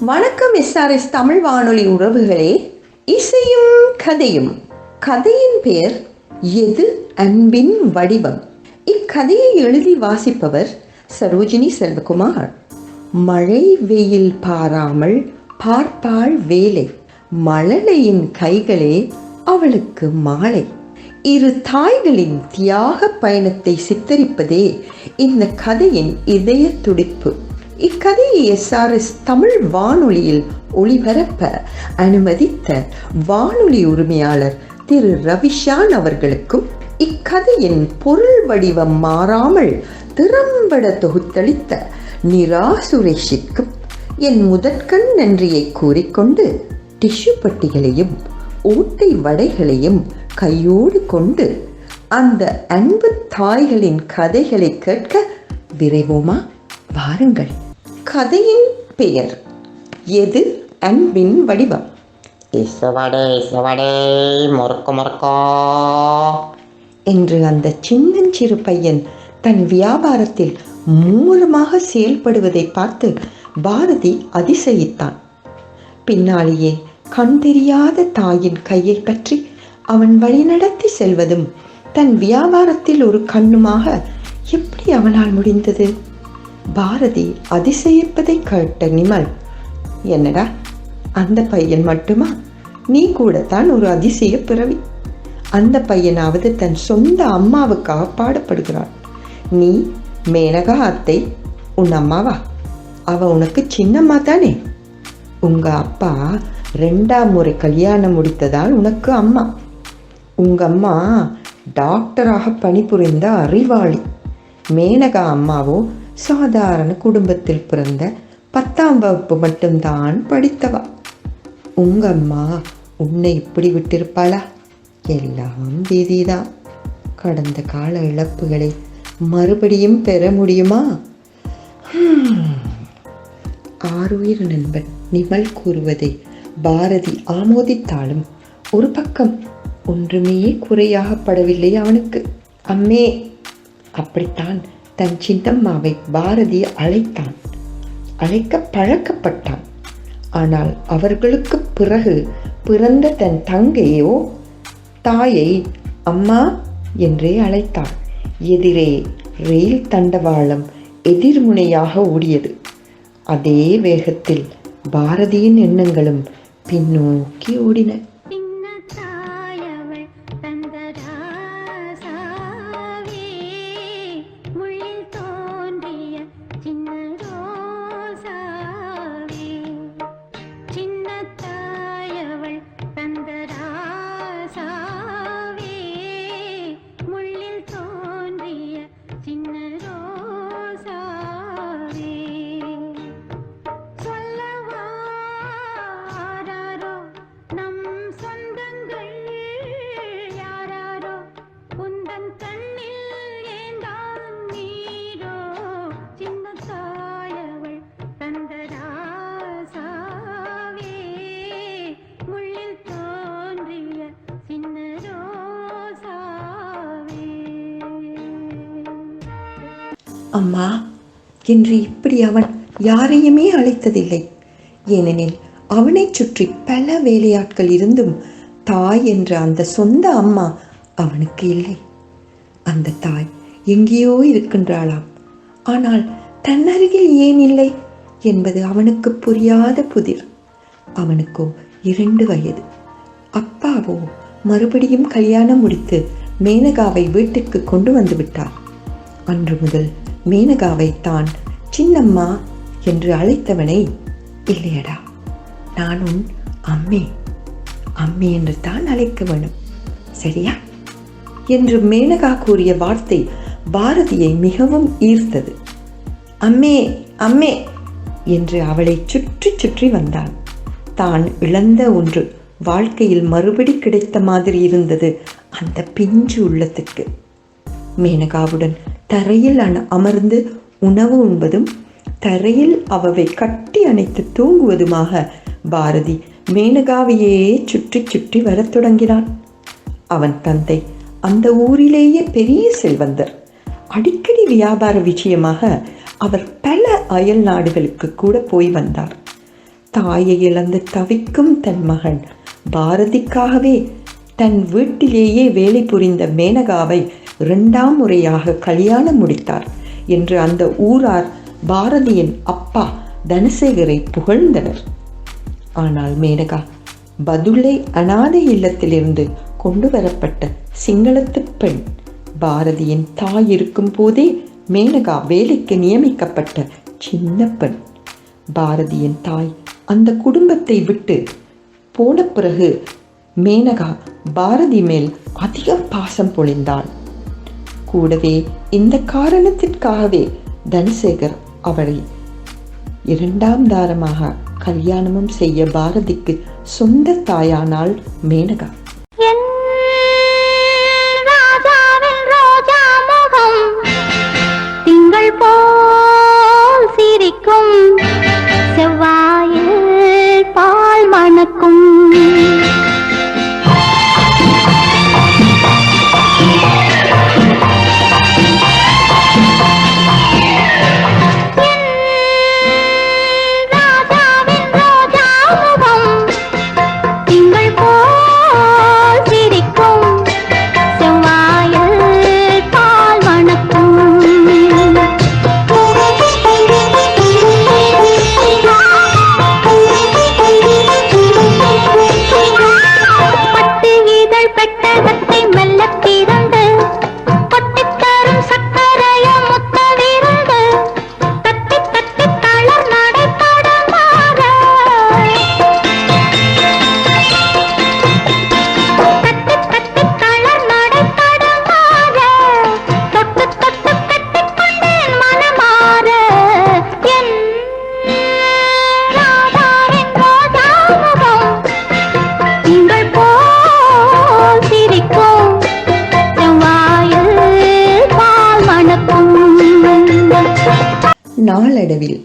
வணக்கம் எஸ்ஆர்எஸ் தமிழ் வானொலி உறவுகளே. இசையும் கதையும். கதையின் பெயர் எது அன்பின் வடிவம். இக்கதையை எழுதி வாசிப்பவர் சரோஜினி செல்வகுமார். மழை வெயில் பாராமல் பார்ப்பாள் வேலை, மழலையின் கைகளே அவளுக்கு மாலை. இரு தாய்களின் தியாக பயணத்தை சித்தரிப்பதே இந்த கதையின் இதய துடிப்பு. இக்கதையை எஸ்ஆர்எஸ் தமிழ் வானொலியில் ஒளிபரப்ப அனுமதித்த வானொலி உரிமையாளர் திரு ரவிஷான் அவர்களுக்கும், இக்கதையின் பொருள் வடிவம் மாறாமல் திறம்பட தொகுத்தளித்த நிரா சுரேஷிற்கும் என் முதற்கண் நன்றியை கூறிக்கொண்டு, டிஷ்யூ பட்டிகளையும் ஓட்டை வடைகளையும் கையோடு கொண்டு அந்த அன்பு தாய்களின் கதைகளை கேட்க விரைவோமா? வாருங்கள். கதையின் பெயர் எது அன்பின் வடிவம். இசுவடே இசுவடே முறுக்கு முறுக்கோ என்று அந்த சின்னஞ்சிறு பையன் தன் வியாபாரத்தில் மூலமாக செயல்படுவதை பார்த்து பாரதி அதிசயித்தான். பின்னாலேயே கண் தெரியாத தாயின் கையை பற்றி அவன் வழிநடத்தி செல்வதும் தன் வியாபாரத்தில் ஒரு கண்ணுமாக எப்படி அவனால் முடிந்தது? பாரதி அதிசயிப்பதை கேட்ட நிமல், என்னடா அந்த பையன் மட்டுமா? நீ கூடத்தான் ஒரு அதிசய பிறவி. அந்த பையனாவது தன் சொந்த அம்மாவுக்காக பாடப்படுகிறான். நீ மேனகா அத்தை உன் அம்மாவா? அவ உனக்கு சின்னம்மா தானே. உங்க அப்பா 2ஆம் முறை கல்யாணம் முடித்ததால் உனக்கு அம்மா. உங்க அம்மா டாக்டராக பணிபுரிந்த அறிவாளி. மேனகா அம்மாவோ சாதாரண குடும்பத்தில் பிறந்த 10ஆம் வகுப்பு மட்டும்தான் படித்தவா. உங்க அம்மா உன்னை இப்படி விட்டிருப்பாளா? எல்லாம் விதிதான். கடந்த கால இழப்புகளை மறுபடியும் பெற முடியுமா? ஆருயிர் நண்பன் நிமல் கூறுவதை பாரதி ஆமோதித்தாலும் ஒரு பக்கம் ஒன்றுமே குறையாகப்படவில்லை அவனுக்கு. அம்மே, அப்படித்தான் தன் சின்னம்மாவை பாரதி அழைத்தான். அழைக்க பழக்கப்பட்டான். ஆனால் அவர்களுக்கு பிறகு பிறந்த தன் தங்கையோ தாயை அம்மா என்றே அழைத்தான். எதிரே ரயில் தண்டவாளம் எதிர்முனையாக ஓடியது. அதே வேகத்தில் பாரதியின் எண்ணங்களும் பின்னோக்கி ஓடின. அம்மா என்று இப்படி அவன் யாரையுமே அழைத்ததில்லை. ஏனெனில் அவனை சுற்றி பல வேலையாட்கள் இருந்தும் தாய் என்ற அந்த சொந்த அம்மா அவனுக்கு இல்லை. அந்த தாய் எங்கேயோ இருக்கின்றாளாம். ஆனால் தன்னருகில் ஏன் இல்லை என்பது அவனுக்கு புரியாத புதிர். அவனுக்கோ 2 வயது. அப்பாவோ மறுபடியும் கல்யாணம் முடித்து மேனகாவை வீட்டுக்கு கொண்டு வந்து விட்டார். அன்று முதல் மேனகாவை தான் சின்னம்மா என்று அழைத்தவனை, இல்லையடா நான் உன் அம்மே, அம்மே என்று தான் அழைக்க வேணும், சரியா என்று மேனகா கூறிய வார்த்தை பாரதியை மிகவும் ஈர்த்தது. அம்மே அம்மே என்று அவளை சுற்றி சுற்றி வந்தான். தான் இழந்த ஒன்று வாழ்க்கையில் மறுபடி கிடைத்த மாதிரி இருந்தது அந்த பிஞ்சு உள்ளத்துக்கு. மேனகாவுடன் தரையில் அமர்ந்து உணவு உண்பதும் தரையில் அவவை கட்டி அணைத்து தூங்குவதுமாக பாரதி மேனகாவையே சுற்றி சுற்றி வரத் தொடங்கினான். அவன் தந்தை அந்த ஊரிலேயே பெரிய செல்வந்தர். அடிக்கடி வியாபார விஷயமாக அவர் பல அயல் நாடுகளுக்கு கூட போய் வந்தார். தாயை இழந்து தவிக்கும் தன் மகன் பாரதிக்காகவே தன் வீட்டிலேயே வேலை புரிந்த மேனகாவை 2ஆம் முறையாக கல்யாணம் முடித்தார் என்று அந்த ஊரார் பாரதியின் அப்பா தனசேகரை புகழ்ந்தனர். ஆனால் மேனகா பதுளை அநாதை இல்லத்திலிருந்து கொண்டு வரப்பட்ட சிங்களத்து பெண். பாரதியின் தாய் இருக்கும் போதே மேனகா வேலைக்கு நியமிக்கப்பட்ட சின்ன பெண். பாரதியின் தாய் அந்த குடும்பத்தை விட்டு போன பிறகு மேனகா பாரதி மேல் அதிக பாசம் பொழிந்தாள். கூடவே இந்த காரணத்திற்காகவே தனசேகர் அவளை 2ஆம் தாரமாக கல்யாணமும் செய்ய பாரதிக்கு சொந்த தாயானாள் மேனகா. திங்கள் போல் சிரிக்கும் செவ்வாயில் பால் மணக்கும். நாளடைவில்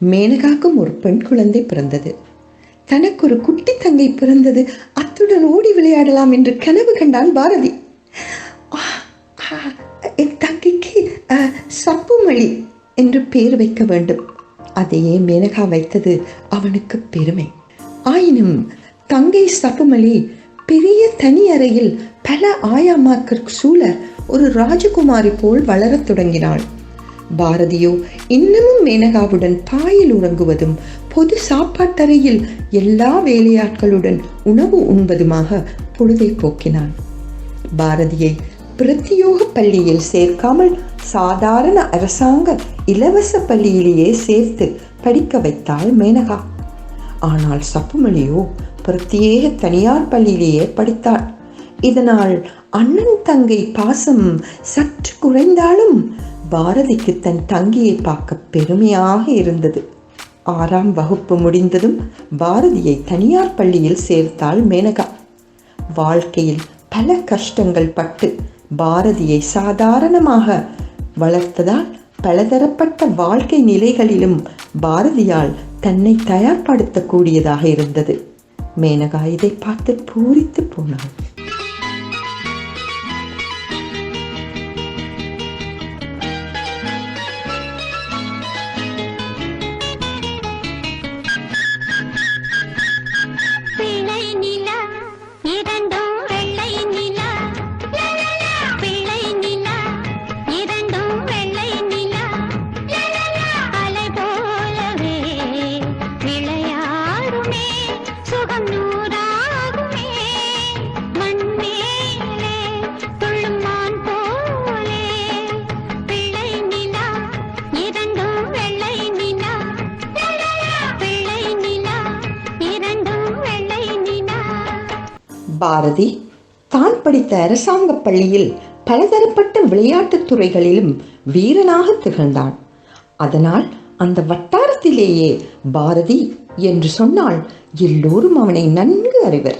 மேனகாக்கும் ஒரு பெண் குழந்தை பிறந்தது. தனக்கு ஒரு குட்டி தங்கை பிறந்தது, அத்துடன் ஓடி விளையாடலாம் என்று கனவு கண்டான் பாரதி. என் தங்கைக்கு சப்புமணி என்று பெயர் வைக்க வேண்டும். அதையே மேனகா வைத்தது அவனுக்கு பெருமை. ஆயினும் தங்கை சப்புமணி பெரிய தனி அறையில் பல ஆயாமாக்கள் சூழ ஒரு ராஜகுமாரி போல் வளரத் தொடங்கினாள். பாரதியோ இன்னமும் மேனகாவுடன் பாயில் உறங்குவதும் பொது சாப்பாட்டறையில் எல்லா வேலையாட்களுடன் உணவு உண்பதுமாக பொழுதை போக்கினான். பாரதியை பிரத்தியோக பள்ளியில் சேர்க்காமல் சாதாரண அரசாங்க இலவச பள்ளியிலேயே சேர்த்து படிக்க வைத்தாள் மேனகா. ஆனால் சப்புமணியோ பிரத்யேக தனியார் பள்ளியிலேயே படித்தாள். இதனால் அண்ணன் தங்கை பாசம் சற்று குறைந்தாலும் பாரதிக்கு தன் தங்கியை பார்க்க பெருமையாக இருந்தது. 6ஆம் வகுப்பு முடிந்ததும் பாரதியை தனியார் பள்ளியில் சேர்த்தாள் மேனகா. வாழ்க்கையில் பல கஷ்டங்கள் பட்டு பாரதியை சாதாரணமாக வளர்த்ததால் பலதரப்பட்ட வாழ்க்கை நிலைகளிலும் பாரதியால் தன்னை தயார்படுத்தக்கூடியதாக இருந்தது. மேனகா இதை பார்த்து பூரித்து போனாள். பாரதி தான் படித்த அரசாங்க பள்ளியில் பலதரப்பட்ட விளையாட்டுத் துறைகளிலும் வீரனாக திகழ்ந்தான். அதனால் அந்த வட்டாரத்திலேயே பாரதி என்று சொன்னால் எல்லோரும் அவனை நன்கு அறிவர்.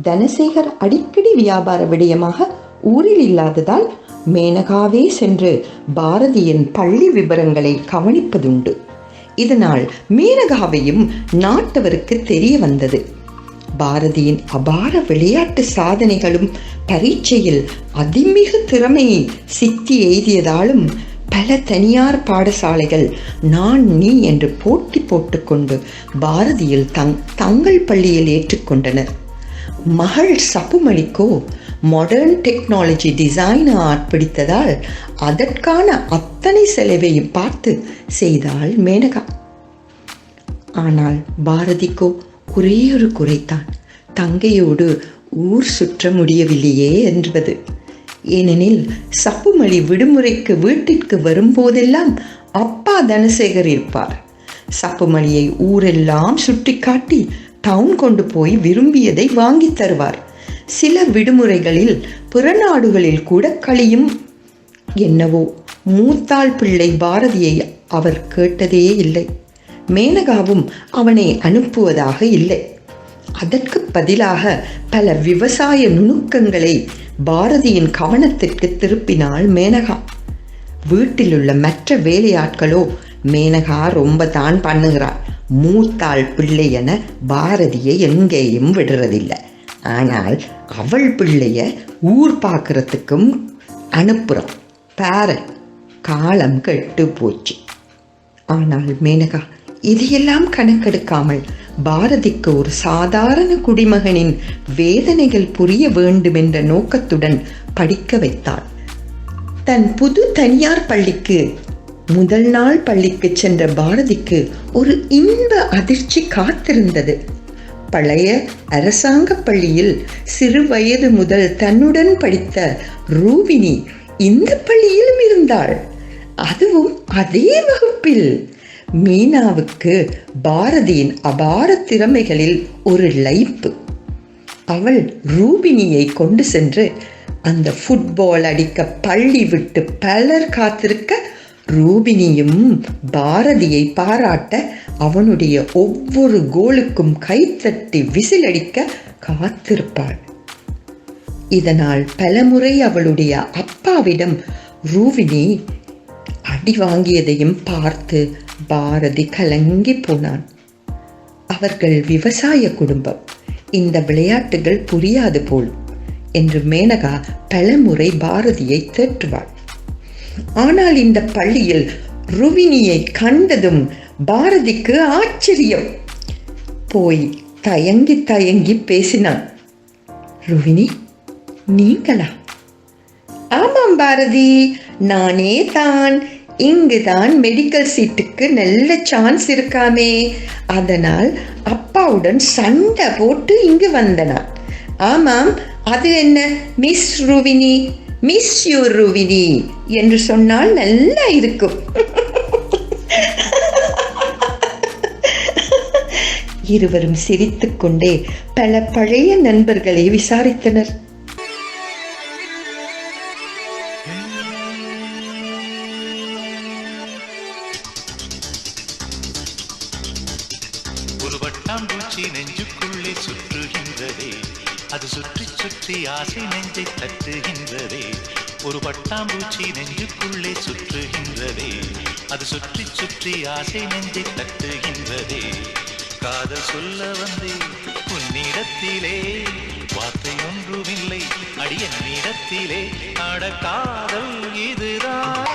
தனசேகர் அடிக்கடி வியாபார விடயமாக ஊரில் இல்லாததால் மேனகாவே சென்று பாரதியின் பள்ளி விவரங்களை கவனிப்பதுண்டு. இதனால் மேனகாவையும் நாட்டவருக்கு தெரிய வந்தது. பாரதியின் அபார விளையாட்டு சாதனைகளும் பரீட்சையில் அதிமிக திறமையை சித்தி எய்தியதாலும் பல தனியார் பாடசாலைகள் நான் நீ என்று போட்டி போட்டுக்கொண்டு பாரதியில் தங்கள் பள்ளியில் ஏற்றுக்கொண்டனர். மகள் சப்புமணிக்கோ மாடர்ன் டெக்னாலஜி டிசைன் ஆர்ட் பிடித்ததால் அதற்கான அத்தனை செலவையும் பார்த்து செய்தாள் மேனகா. ஆனால் பாரதிக்கோ ஒரே ஒரு குறைத்தான், தங்கையோடு ஊர் சுற்ற முடியவில்லையே என்பது. ஏனெனில் சப்புமணி விடுமுறைக்கு வீட்டிற்கு வரும்போதெல்லாம் அப்பா தனசேகர் இருப்பார். சப்புமணியை ஊரெல்லாம் சுட்டி காட்டி டவுன் கொண்டு போய் விரும்பியதை வாங்கி தருவார். சில விடுமுறைகளில் பிற நாடுகளில் கூட கழியும். என்னவோ மூத்தாள் பிள்ளை பாரதியை அவர் கேட்டதே இல்லை. மேனகாவும் அவனை அனுப்புவதாக இல்லை. அதற்கு பதிலாக பல விவசாய நுணுக்கங்களை பாரதியின் கவனத்திற்கு திருப்பினாள் மேனகா. வீட்டிலுள்ள மற்ற வேலையாட்களோ மேனகா ரொம்ப தான் பண்ணுகிறாள், மூத்தாள் பிள்ளை என பாரதியை எங்கேயும் விடுறதில்லை. ஆனால் அவள் பிள்ளைய ஊர் பார்க்கறதுக்கும் அனுப்புகிறான். பாரு, காலம் கெட்டு போச்சு. ஆனால் மேனகா இதையெல்லாம் கணக்கெடுக்காமல் பாரதிக்கு ஒரு சாதாரண குடிமகனின் வேதனைகள் புரிய வேண்டும் என்ற நோக்கத்துடன் படிக்க வைத்தாள். தன் புது தனியார் பள்ளிக்கு முதல் நாள் பள்ளிக்கு சென்ற பாரதிக்கு ஒரு இன்ப அதிர்ச்சி காத்திருந்தது. பழைய அரசாங்க பள்ளியில் சிறு வயது முதல் தன்னுடன் படித்த ரூபினி இந்த பள்ளியிலும் இருந்தாள், அதுவும் அதே வகுப்பில். மீனாவுக்கு பாரதியின் அபார திறமைகளில் ஒரு லைப்பு. அவள் ரூபினியை கொண்டு சென்று அந்த ஃபுட்பால் அடிக்க பள்ளி விட்டு பலர் காத்திருக்க ரூபினியும் பாரதியை பாராட்ட அவனுடைய ஒவ்வொரு கோலுக்கும் கைத்தட்டி விசிலடிக்க காத்திருப்பாள். இதனால் பலமுறை அவளுடைய அப்பாவிடம் ரூபினி அடி வாங்கியதையும் பார்த்து பாரதி கலங்கி போனான். அவர்கள் விவசாய குடும்பம், இந்த விளையாட்டுகள் புரியாது போலும் என்று மேனகா பலமுறை பாரதியை தேற்றுவாள். ஆனால் இந்த பள்ளியில் ருவினியை கண்டதும் பாரதிக்கு ஆச்சரியம். போய் தயங்கி தயங்கி பேசினான். ருவினி, நீங்களா? ஆமாம் பாரதி, நானே தான். இங்குதான் மெடிக்கல் சீட்டுக்கு நல்ல சான்ஸ் இருக்காமே, அதனால் அப்பாவுடன் சண்டை போட்டு இங்கு வந்தனான். ஆமாம், அது என்ன மிஸ் ருவினி, மிஸ் யூ ருவினி என்று சொன்னால் நல்லா இருக்கும். இருவரும் சிரித்துக்கொண்டே பல பழைய நண்பர்களை விசாரித்தனர். ஒரு வட்டாம்பூச்சி நெஞ்சுக்குள்ளே சுற்றுகின்றதே, அது சுற்றி சுற்றி ஆசை நெஞ்சை தட்டுகின்றதே. ஒரு வட்டாம்பூச்சி நெஞ்சுக்குள்ளே சுற்றுகின்றதே, அது சுற்றி சுற்றி ஆசை நெஞ்சை தட்டுகின்றதே. காதல் சொல்ல வந்தே உன்னிடத்திலே, வார்த்தை ஒன்றுமில்லை அடியன்னிடத்திலே. அட காதல் இதுதான்.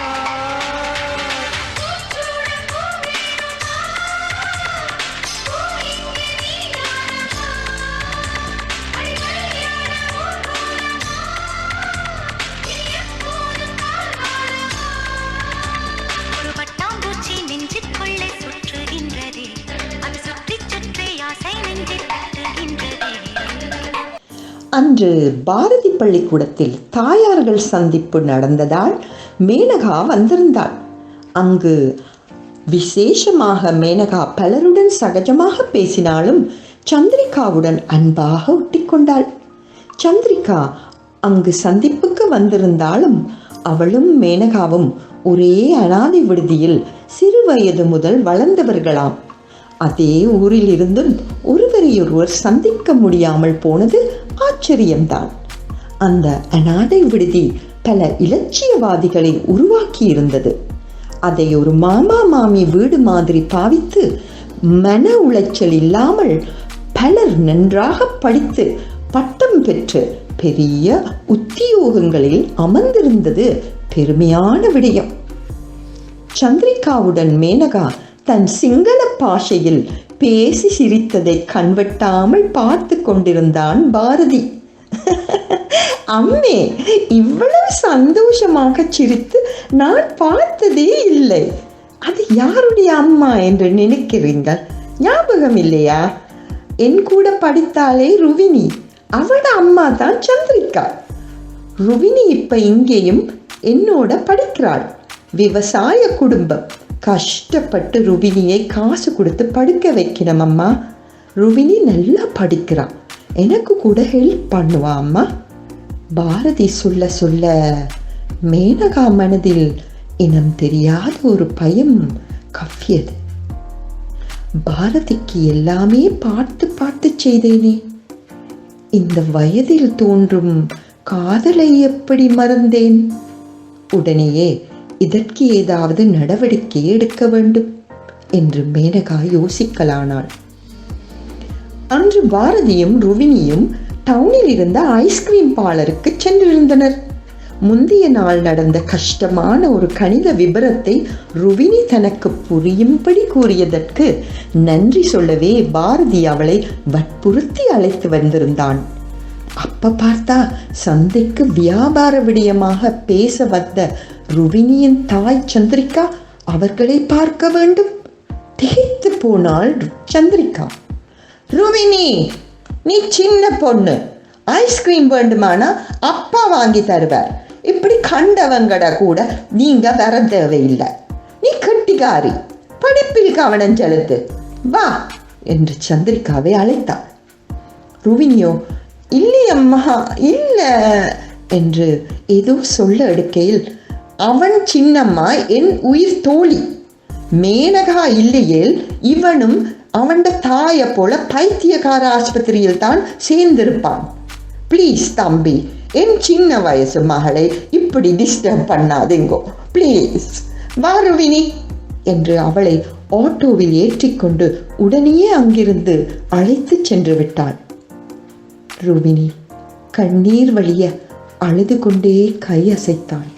அன்று பாரதி பள்ளிக்கூடத்தில் தாயார்கள் சந்திப்பு நடந்ததால் மேனகா வந்திருந்தாள். அங்கு விசேஷமாக மேனகா பலருடன் சகஜமாக பேசினாலும் சந்திரிகாவுடன் அன்பாக ஒட்டிக்கொண்டாள். சந்திரிகா அங்கு சந்திப்புக்கு வந்திருந்தாலும் அவளும் மேனகாவும் ஒரே அனாதை விடுதியில் சிறு வயது முதல் வளர்ந்தவர்களாம். அதே ஊரில் இருந்தும் ஒருவரையொருவர் சந்திக்க முடியாமல் போனது ஆச்சரியம்தான். அந்த அனாதை விடுதி பல இலட்சியவாதிகளை உருவாக்கி இருந்தது. அதை ஒரு மாமா மாமி வீடு மாதிரி பாவித்து மன உளைச்சல் இல்லாமல் பலர் நன்றாக படித்து பட்டம் பெற்று பெரிய உத்தியோகங்களில் அமர்ந்திருந்தது பெருமையான விடயம். சந்திரிகாவுடன் மேனகா தன் சிங்கள பாஷையில் பேசி சிரித்ததை கண்வெட்டாமல் பார்த்து கொண்டிருந்தான் பாரதி. அம்மே, இவ்வளவு சந்தோஷமாக சிரித்து நான் பார்த்ததே இல்லை. அது யாருடைய அம்மா என்று நினைக்கிறீர்கள்? ஞாபகம் இல்லையா? என் கூட படித்தாலே ருவினி, அவட அம்மா தான் சந்திரிகா. ருவினி இப்ப இங்கேயும் என்னோட படிக்கிறாள். விவசாய குடும்பம். கஷ்டப்பட்டு ருவினியை காசு கொடுத்து படிக்க வைக்கணும் அம்மா. ருவினி நல்லா படிக்கிறான், எனக்கு கூட ஹெல்ப் பண்ணுவா அம்மா. பாரதி சொல்ல சொல்ல மேனகா மனதில் இனம் தெரியாத ஒரு பயம் கவ்வியது. பாரதிக்கு எல்லாமே பார்த்து பார்த்து செய்தேனே, இந்த வயதில் தோன்றும் காதலை எப்படி மறந்தேன்? உடனேயே இதற்கு ஏதாவது நடவடிக்கை எடுக்க வேண்டும் என்று மேனகா யோசிக்கலானாள். அன்று பாரதியும் ருவினியும் டவுனில் இருந்த ஐஸ்கிரீம் பார்லருக்கு சென்றிருந்தனர். முந்தைய நாள் நடந்த கஷ்டமான ஒரு கணித விபரத்தை ருவினி தனக்கு புரியும்படி கூறியதற்கு நன்றி சொல்லவே பாரதி அவளை வற்புறுத்தி அழைத்து வந்திருந்தான். அப்ப பார்த்தா சந்தைக்கு வியாபார விடயமாக பேச வந்த ருவினியின் தாய் சந்திரிகா அவர்களை பார்க்க வேண்டும். திகைத்து போனாள் சந்திரிகா. ருவினி, நீ சின்ன பொண்ணு, ஐஸ்கிரீம் வேண்டுமானா அப்பா வாங்கி தருவார். இப்படி கண்டவங்கட கூட நீங்க வர தேவையில்லை. நீ கெட்டிக்காரி, படிப்பில் கவனம் செலுத்து, வா என்று சந்திரிகாவை அழைத்தாள். ருவினியோ இல்லையம்மா இல்ல என்று ஏதோ சொல்ல எடுக்கையில், அவன் சின்னம்மா என் உயிர் தோழி. மேனகா இல்லையேல் இவனும் அவன் தாய போல பைத்தியக்கார ஆஸ்பத்திரியில் தான் சேர்ந்திருப்பான். ப்ளீஸ் தம்பி, என் சின்ன வயசு மகளை இப்படி டிஸ்டர்ப் பண்ணாதீங்கோ ப்ளீஸ். வா ருவினி என்று அவளை ஆட்டோவில் ஏற்றிக்கொண்டு உடனேயே அங்கிருந்து அழைத்து சென்று விட்டாள். ருவினி கண்ணீர் வழிய அழுது கொண்டே கையசைத்தாள்.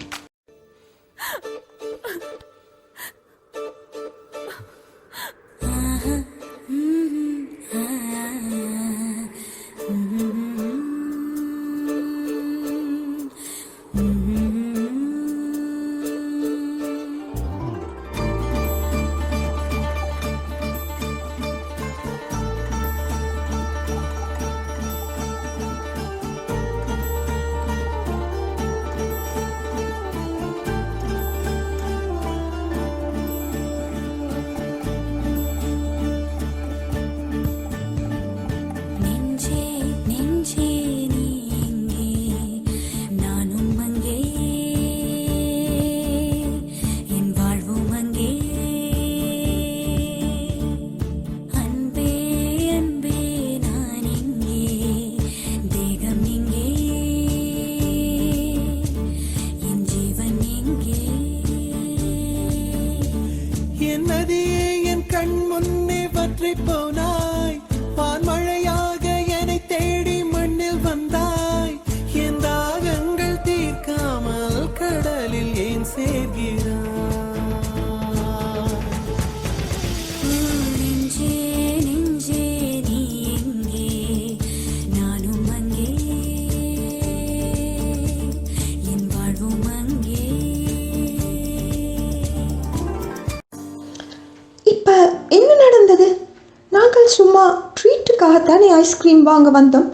போனாய், வான்மழையாக என்னை தேடி மண்ணில் வந்தாய். என் தாகங்கள் தீர்க்காமல் கடலில் ஏன் சேர்கிறாய்? நெஞ்சே நெஞ்சே நீ எங்கே, நானும் அங்கே, என் வாழ்வும் அங்கே. இப்ப என்ன நடந்தது? நாங்கள் சும்மா ட்ரீட்டுக்காகத்தானே ஐஸ்கிரீம் வாங்க வந்தோம்.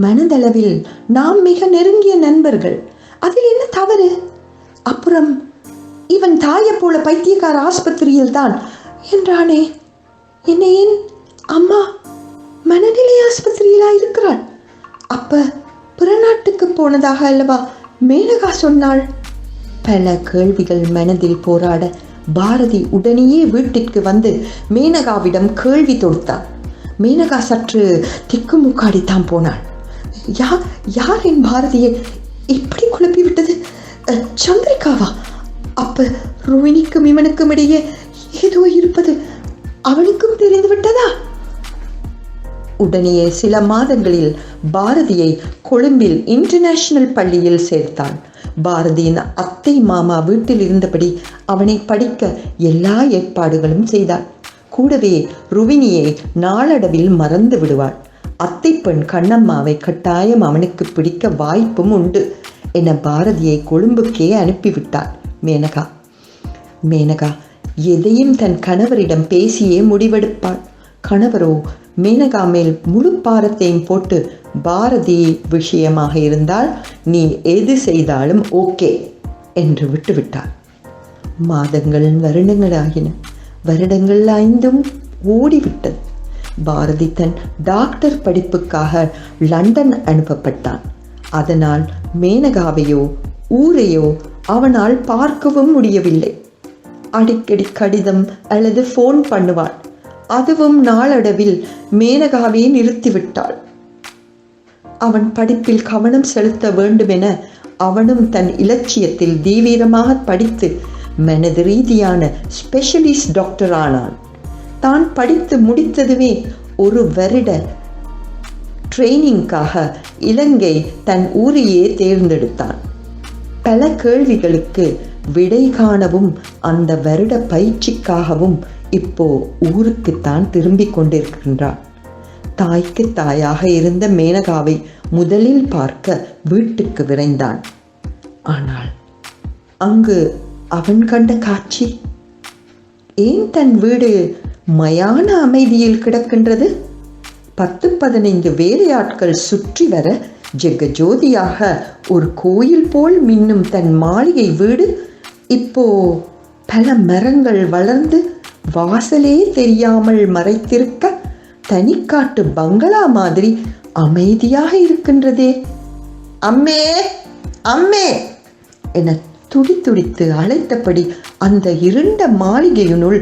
மனதளவில் நாம் மிக நெருங்கிய நண்பர்கள், அதில் என்ன தவறு? அப்புறம் இவன் தாயை போல பைத்தியக்கார ஆஸ்பத்திரியில் தான் என்றானே. என்ன ஏன் அம்மா மனநிலை ஆஸ்பத்திரியிலா இருக்கிறாள்? அப்ப பிறநாட்டுக்கு போனதாக அல்லவா மேனகா சொன்னாள். பல கேள்விகள் மனதில் போராட பாரதி உடனேயே வீட்டிற்கு வந்து மேனகாவிடம் கேள்வி தொடுத்தாள். மேனகா சற்று திக்குமுக்காடித்தான் போனாள். யார் என் பாரதியை இப்படி குழப்பி விட்டது? சந்திரிகாவா? அப்ப ருவினிக்கும் இவனுக்கும் இடையே ஏதோ இருப்பது அவனுக்கும் தெரிந்து விட்டதா? உடனே சில மாதங்களில் பாரதியை கொழும்பில் இன்டர்நேஷனல் பள்ளியில் சேர்த்தான். பாரதியின் அத்தை மாமா வீட்டில் இருந்தபடி அவனை படிக்க எல்லா ஏற்பாடுகளும் செய்தாள். கூடவே ருவினியை நாளடைவில் மறந்து விடுவாள். அத்தை பெண் கண்ணம்மாவை கட்டாயம் அவனுக்கு பிடிக்க வாய்ப்பும் உண்டு என பாரதியை கொழும்புக்கே அனுப்பிவிட்டாள் மேனகா. மேனகா எதையும் தன் கணவரிடம் பேசியே முடிவெடுப்பாள். கணவரோ மேனகா மேல் முழு பாரத்தையும் போட்டு, பாரதி விஷயமாக இருந்தால் நீ எது செய்தாலும் ஓகே என்று விட்டுவிட்டார். மாதங்கள் வருடங்களாகின. வருடங்கள் 5 ஓடிவிட்டது. பாரதி தன் டாக்டர் படிப்புக்காக லண்டன் அனுப்பப்பட்டான். அதனால் மேனகாவையோ ஊரையோ அவனால் பார்க்கவும் முடியவில்லை. அடிக்கடி கடிதம் அல்லது ஃபோன் பண்ணுவாள். அதுவும் நாளடைவில் மேனகாவை நிறுத்திவிட்டாள். அவன் படிப்பில் கவனம் செலுத்த வேண்டுமென அவனும் தன் இலட்சியத்தில் தீவிரமாக படித்து மனது ரீதியான ஸ்பெஷலிஸ்ட் டாக்டர் ஆனான். தான் படித்து முடித்ததுமே 1 வருட ட்ரெயினிங்காக இலங்கை தன் ஊரையே தேர்ந்தெடுத்தான். பல கேள்விகளுக்கு விடை காணவும் அந்த வருட பயிற்சிக்காகவும் இப்போ ஊருக்குத்தான் திரும்பிக் கொண்டிருக்கின்றான். தாய்க்கு தாயாக இருந்த மேனகாவை முதலில் பார்க்க வீட்டுக்கு விரைந்தான். ஆனால் அங்கு அவன் கண்ட காட்சி, ஏன் தன் வீடு மயான அமைதியில் கிடக்கின்றது? 10-15 வேலையாட்கள் சுற்றி வர ஜெகஜோதியாக ஒரு கோயில் போல் மின்னும் தன் மாளிகை வீடு இப்போ பல மரங்கள் வளர்ந்து வாசலே தெரியாமல் மறைத்திருக்க தனிக்காட்டு பங்களா மாதிரி அமைதியாக இருக்கின்றதே. அம்மே அம்மே என துடித்து அழைத்தபடி அந்த இருண்ட மாளிகையினுள்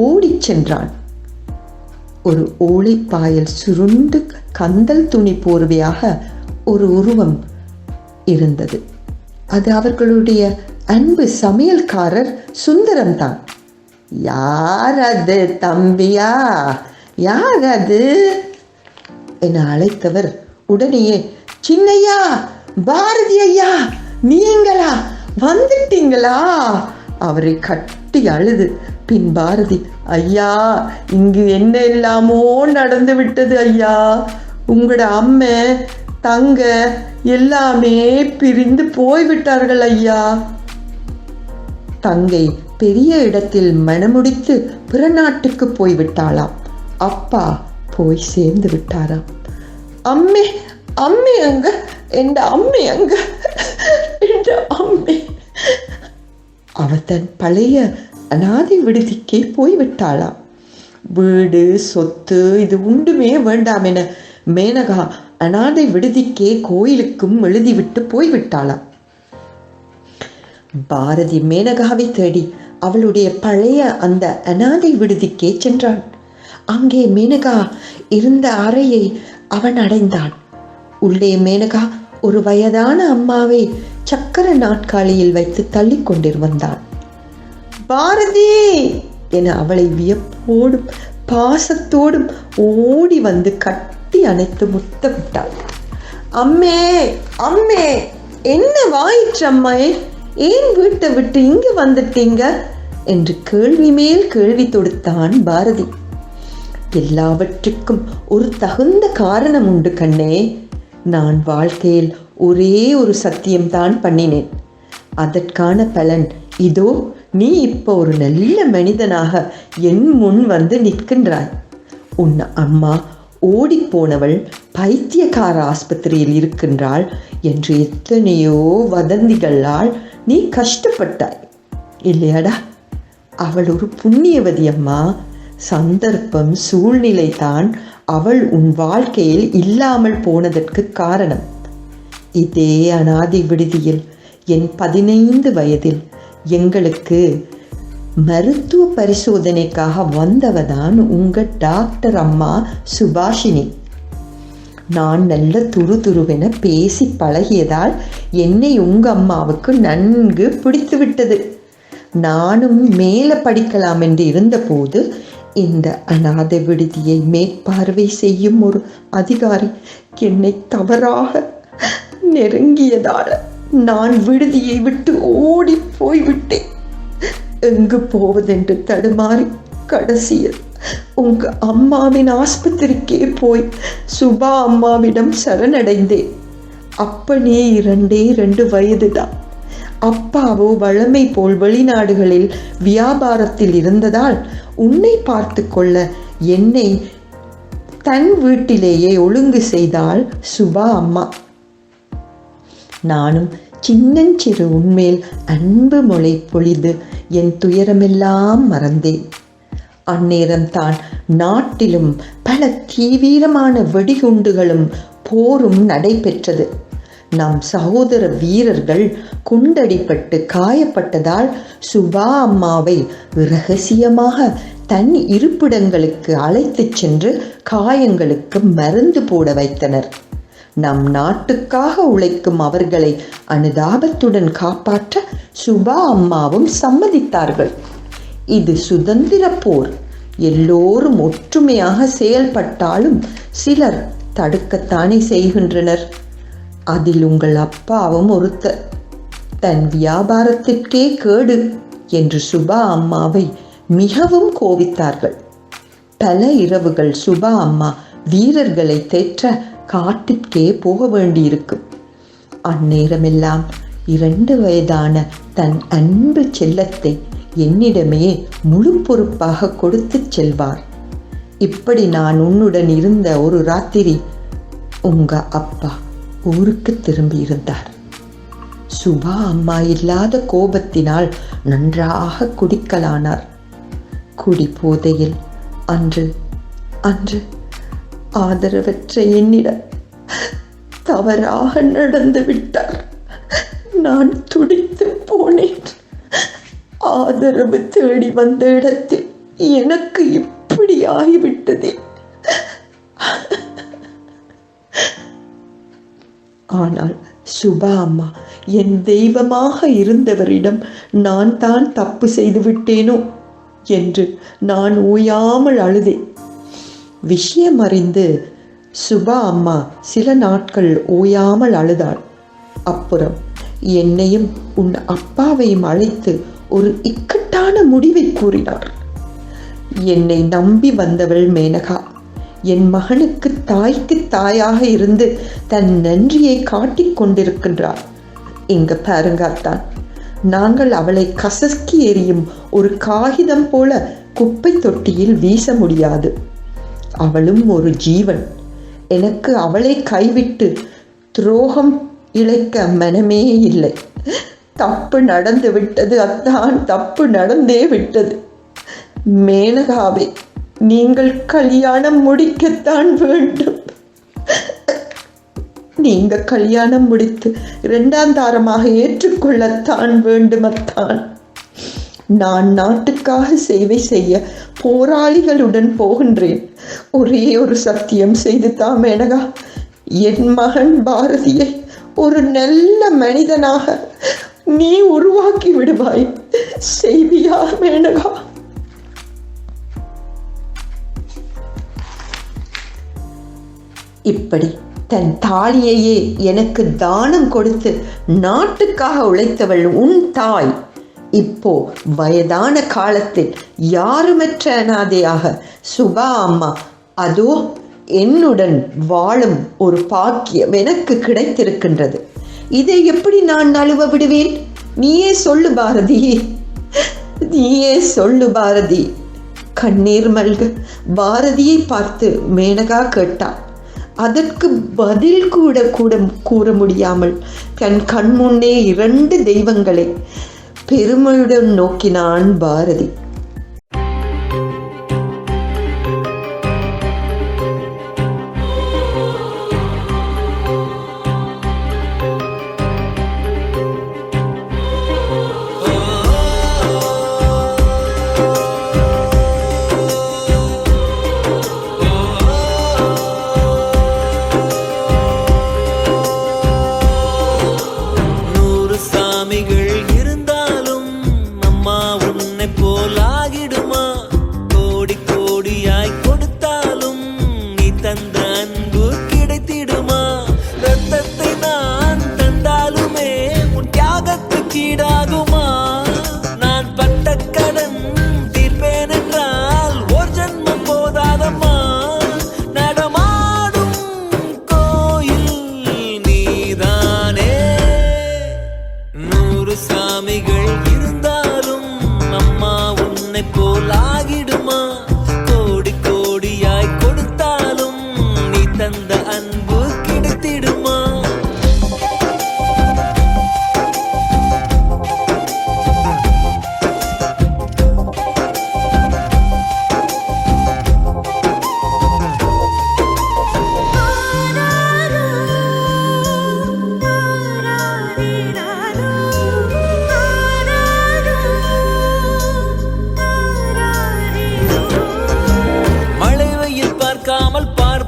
ஓடிச் சென்றான். ஒரு ஓலைப்பாயல் சுருண்டு கந்தல் துணி போர்வையாக ஒரு உருவம் இருந்தது. அது அவர்களுடைய அன்பு சமையல்காரர் சுந்தரம்தான். யார் அது தம்பியா, யார் அது என அழைத்தவர் உடனேயே, சின்னையா, பாரதி ஐயா, நீங்களா வந்துட்டீங்களா? அவரை கட்டி அழுது பின் பாரதி, ஐயா, இங்கு என்ன எல்லாமோ நடந்து விட்டது ஐயா. உங்களோட அம்மை தங்க எல்லாமே பிரிந்து போய்விட்டார்கள் ஐயா. தங்கை பெரிய இடத்தில் மணமுடித்து பிற நாட்டுக்கு போய்விட்டாளாம். அப்பா போய் சேர்ந்து விட்டாராம். அம்மே அம்மே அங்க, எந்த அம்மே அங்க, எந்த அம்மே. அவ தன் பழைய அநாதை விடுதிக்கே போய்விட்டாளாம். வீடு சொத்து இது உண்டுமே வேண்டாம் என மேனகா அநாதை விடுதிக்கே கோயிலுக்கும் எழுதிவிட்டு போய்விட்டாளாம். பாரதி மேனகாவை தேடி அவளுடைய பழைய அந்த அநாதை விடுதிக்கே சென்றான். அங்கே மேனகா இருந்த அறையை அவன் அடைந்தான். உள்ளே மேனகா ஒரு வயதான அம்மாவை சக்கர நாட்காலியில் வைத்து தள்ளி கொண்டிருந்தான். பாரதி என அவளை வியப்போடும் பாசத்தோடும் ஓடி வந்து கட்டி அணைத்து முத்தமிட்டாள். அம்மே அம்மே, என்ன வாயிற்றம்மே, ஏன் வீட்டை விட்டு இங்கு வந்துட்டீங்க என்று கேள்வி மேல் கேள்வி தொடுத்தான் பாரதி. எல்லாவற்றுக்கும் ஒரு தகுந்த காரணம் உண்டு கண்ணே. நான் வாழ்க்கையில் ஒரே ஒரு சத்தியம்தான் பண்ணினேன். அதற்கான பலன் இதோ, நீ இப்போ ஒரு நல்ல மனிதனாக என் முன் வந்து நிற்கின்றாய். உன் அம்மா ஓடிப்போனவள் பைத்தியக்கார ஆஸ்பத்திரியில் இருக்கின்றாள் என்று எத்தனையோ வதந்திகளால் நீ கஷ்டப்பட்டாய் இல்லையாடா? அவள் ஒரு புண்ணியவதி அம்மா. சந்தர்ப்பம் சூழ்நிலை தான் அவள் உன் வாழ்க்கையில் இல்லாமல் போனதற்கு காரணம். இதே அநாதை விடுதியில் என் 15 வயதில் எங்களுக்கு மருத்துவ பரிசோதனைக்காக வந்தவதான் உங்க டாக்டர் அம்மா சுபாஷினி. நான் நல்ல துருதுருவென பேசி பழகியதால் என்னை உங்க அம்மாவுக்கு நன்கு பிடித்து விட்டது. நானும் மேலே படிக்கலாம் என்று இருந்தபோது இந்த அநாதை விடுதியை மேற்பார்வை செய்யும் ஒரு அதிகாரி என்னை தவறாக நெருங்கியதால் நான் விடுதியை விட்டு ஓடி போய்விட்டேன். எங்கு போவதென்று தடுமாறி கடைசியில் உங்க அம்மாவின் ஆஸ்பத்திரிக்கே போய் சுபா அம்மாவிடம் சரணடைந்தேன். அப்பனே 2 வயதுதான். அப்பாவோ வழமை போல் வெளிநாடுகளில் வியாபாரத்தில் இருந்ததால் உன்னை பார்த்து கொள்ள என்னை தன் வீட்டிலேயே ஒழுங்கு செய்தாள் சுபா அம்மா. நானும் சின்னஞ்சிறு உன்மேல் அன்பு மொழி பொழிது என் துயரமெல்லாம் மறந்தேன். அந்நேரம்தான் நாட்டிலும் பல தீவிரமான வெடிகுண்டுகளும் போரும் நடைபெற்றது. நம் சகோதர வீரர்கள் குண்டடிப்பட்டு காயப்பட்டதால் சுபா அம்மாவை இரகசியமாக தன் இருப்பிடங்களுக்கு அழைத்துச் சென்று காயங்களுக்கு மருந்து போட வைத்தனர். நம் நாட்டுக்காக உழைக்கும் அவர்களை அனுதாபத்துடன் காப்பாற்ற சுபா அம்மாவும் சம்மதித்தார்கள். இது சுதந்திர போர். எல்லோரும் ஒற்றுமையாக செயல்பட்டாலும் சிலர் தடுக்கத்தானே செய்கின்றனர். அதில் உங்கள் அப்பாவும் ஒருத்தர். தன் வியாபாரத்திற்கே கேடு என்று சுபா அம்மாவை மிகவும் கோபித்தார்கள். பல இரவுகள் சுபா அம்மா வீரர்களை தேற்ற காட்டிற்கே போக வேண்டியிருக்கும். அந்நேரமெல்லாம் 2 வயதான தன் அன்பு செல்லத்தை என்னிடமே முழு பொறுப்பாக கொடுத்து செல்வார். இப்படி நான் உன்னுடன் இருந்த ஒரு ராத்திரி உங்க அப்பா ஊருக்கு திரும்பி இருந்தார். சுபா அம்மா இல்லாத கோபத்தினால் நன்றாக குடிக்கலானார். குடி போதையில் அன்று அன்று ஆதரவற்ற என்னிடம் தவறாக நடந்து விட்டார். நான் துடித்து போனேன். ஆதரவு தேடி வந்த இடத்தில் எனக்கு இப்படி ஆகிவிட்டதே. ஆனால் சுபா அம்மா என் தெய்வமாக இருந்தவரிடம் நான் தான் தப்பு செய்து விட்டேனோ என்று நான் ஓயாமல் அழுதேன். விஷயம் அறிந்து சுபா அம்மா சில நாட்கள் ஓயாமல் அழுதாள். அப்புறம் என்னையும் உன் அப்பாவையும் அழைத்து ஒரு இக்கட்டான முடிவை கூறினார். என்னை நம்பி வந்தவள் மேனகா என் மகனுக்கு தாய்க்கு தாயாக இருந்து தன் நன்றியை காட்டிக் கொண்டிருக்கின்றாள். இங்க பாருங்கத்தான், நாங்கள் அவளை கசக்கி எறியும் ஒரு காகிதம் போல குப்பை தொட்டியில் வீச முடியாது. அவளும் ஒரு ஜீவன். எனக்கு அவளை கைவிட்டு துரோகம் இழைக்க மனமே இல்லை. தப்பு நடந்து விட்டது அத்தான், தப்பு நடந்தே விட்டது. மேனகாவே, நீங்கள் கல்யாணம் முடிக்கத்தான் வேண்டும். நீங்க கல்யாணம் முடித்து 2ஆம் தாரமாக ஏற்றுக்கொள்ளத்தான் வேண்டுமத்தான். நான் நாட்டுக்காக சேவை செய்ய போராளிகளுடன் போகின்றேன். ஒரே ஒரு சத்தியம் செய்து தான் மேனகா, என் மகன் பாரதியை ஒரு நல்ல மனிதனாக நீ உருவாக்கி விடுவாய். செய்வியா மேனகா? இப்படி தன் தாலியையே எனக்கு தானம் கொடுத்து நாட்டுக்காக உழைத்தவள் உன் தாய் இப்போ வயதான காலத்தில் யாருமற்ற அனாதையாக சுபா அம்மா அதோ என்னுடன் வாழும் ஒரு பாக்கியம் எனக்கு கிடைத்திருக்கின்றது. இதை எப்படி நான் நழுவ விடுவேன்? நீயே சொல்லு பாரதி, நீயே சொல்லு பாரதி. கண்ணீர் மல்க பாரதியை பார்த்து மேனகா கேட்டாள். அதற்கு பதில் கூட கூற முடியாமல் தன் கண் முன்னே 2 தெய்வங்களை பெருமையுடன் நோக்கினான் பாரதி. தந்த அன்பு கிடைத்திடுமா? ரத்தத்தை நான் தந்தாலுமே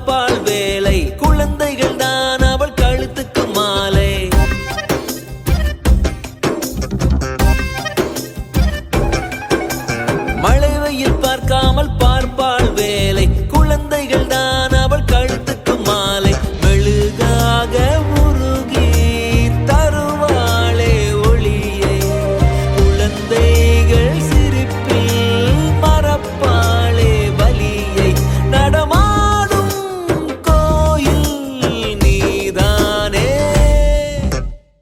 தாய்ப்பால் வேலை குழந்தைகள்